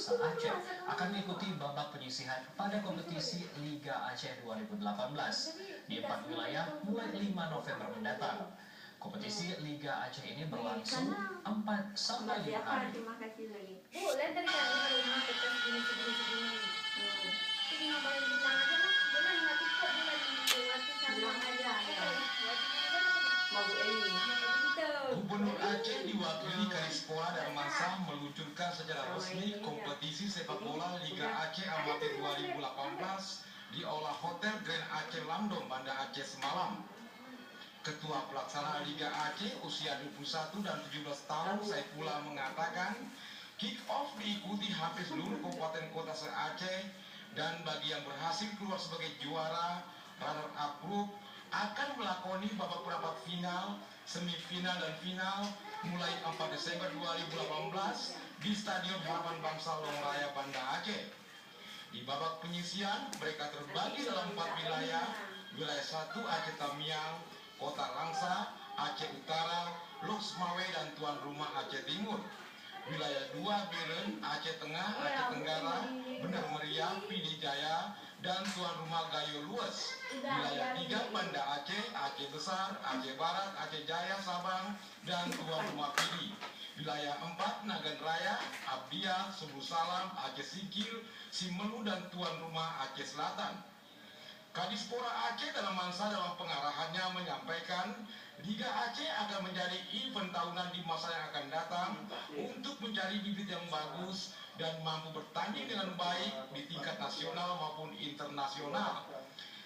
Langsa Aceh akan mengikuti babak penyisihan pada kompetisi Liga Aceh 2018 di 4 wilayah mulai 5 November mendatang. Kompetisi Liga Aceh ini berlangsung 4 sampai 5 hari. Terima kasih lagi. Bu, lihat dari rumah kita segini. Ini ngapain bilang aja lah. Bulan nggak cukup bulan waktu sama aja. Mau Bu Eli. Gubernur Aceh diwakili Kadispola Darmasa meluncurkan secara resmi kompetisi sepak bola Liga Aceh Amatir 2018 di Aula Hotel Grand Aceh Lamdong, Banda Aceh semalam. Ketua Pelaksana Liga Aceh usia 21 dan 17 tahun Saifullah mengatakan kick-off diikuti hampir seluruh kabupaten kota se-Aceh dan bagi yang berhasil keluar sebagai juara, runner-up group akan melakoni babak perempat final, semifinal dan final mulai 4 Desember 2018 di Stadion Harapan Bangsa Longraya Banda Aceh. Di babak penyisian mereka terbagi dalam 4 wilayah. Wilayah 1 Aceh Tamiang, Kota Langsa, Aceh Utara, Loksmawe dan tuan rumah Aceh Timur. Wilayah 2 Biren, Aceh Tengah, Aceh Tenggara, Benar Meriah, Pidijaya, dan tuan rumah Gayo Luas. Wilayah 3 Banda Aceh, Aceh Besar, Aceh Barat, Aceh Jaya, Sabang, dan tuan rumah Pidi. Wilayah 4 Nagan Raya, Abdiah, Subuh Salam, Aceh Sikil, Simelu, dan tuan rumah Aceh Selatan. Kadispola Aceh dalam pengarahannya menyampaikan Liga Aceh akan menjadi event tahunan di masa yang akan datang untuk mencari bibit yang bagus dan mampu bertanding dengan baik di tingkat nasional maupun internasional.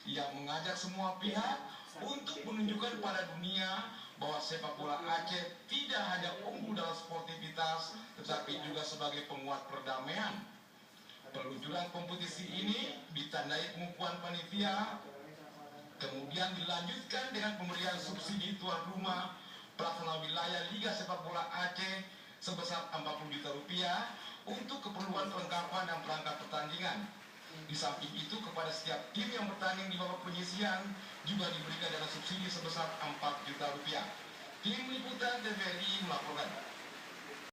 Ia mengajak semua pihak untuk menunjukkan pada dunia bahwa sepak bola Aceh tidak hanya unggul dalam sportivitas tetapi juga sebagai penguat perdamaian. Peluncuran kompetisi ini ditandai pengukuhan panitia, kemudian dilanjutkan dengan pemberian subsidi tuan rumah pelaksana wilayah Liga Sepak Bola Aceh sebesar 40 juta rupiah untuk keperluan perlengkapan dan perangkat pertandingan. Di samping itu kepada setiap tim yang bertanding di babak penyisian juga diberikan dana subsidi sebesar 4 juta rupiah. Tim Liputan TVRI melaporkan.